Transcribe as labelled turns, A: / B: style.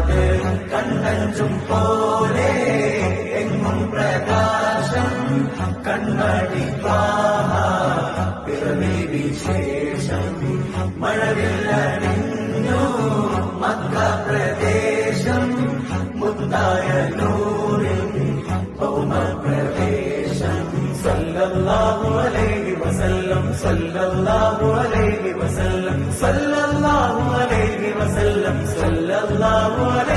A: അത് കണ്ണഞ്ചും പോലെ എങ്ങും പ്രകാശം കൺമണി ത്വാഹ പിറവി വിശേഷം മഴവില്ലണിഞ്ഞു മക്ക പ്രദേശം മുത്തായ നൂറിൽ ഭൗമപ്രവേശം സല്ലല്ലാഹു അലൈഹി വസല്ലം സല്ലല്ലാഹു അലൈഹി വസല്ലം സല്ലല്ലാഹു അലൈഹി വസല്ലം സല്ലല്ലാഹു അലൈഹി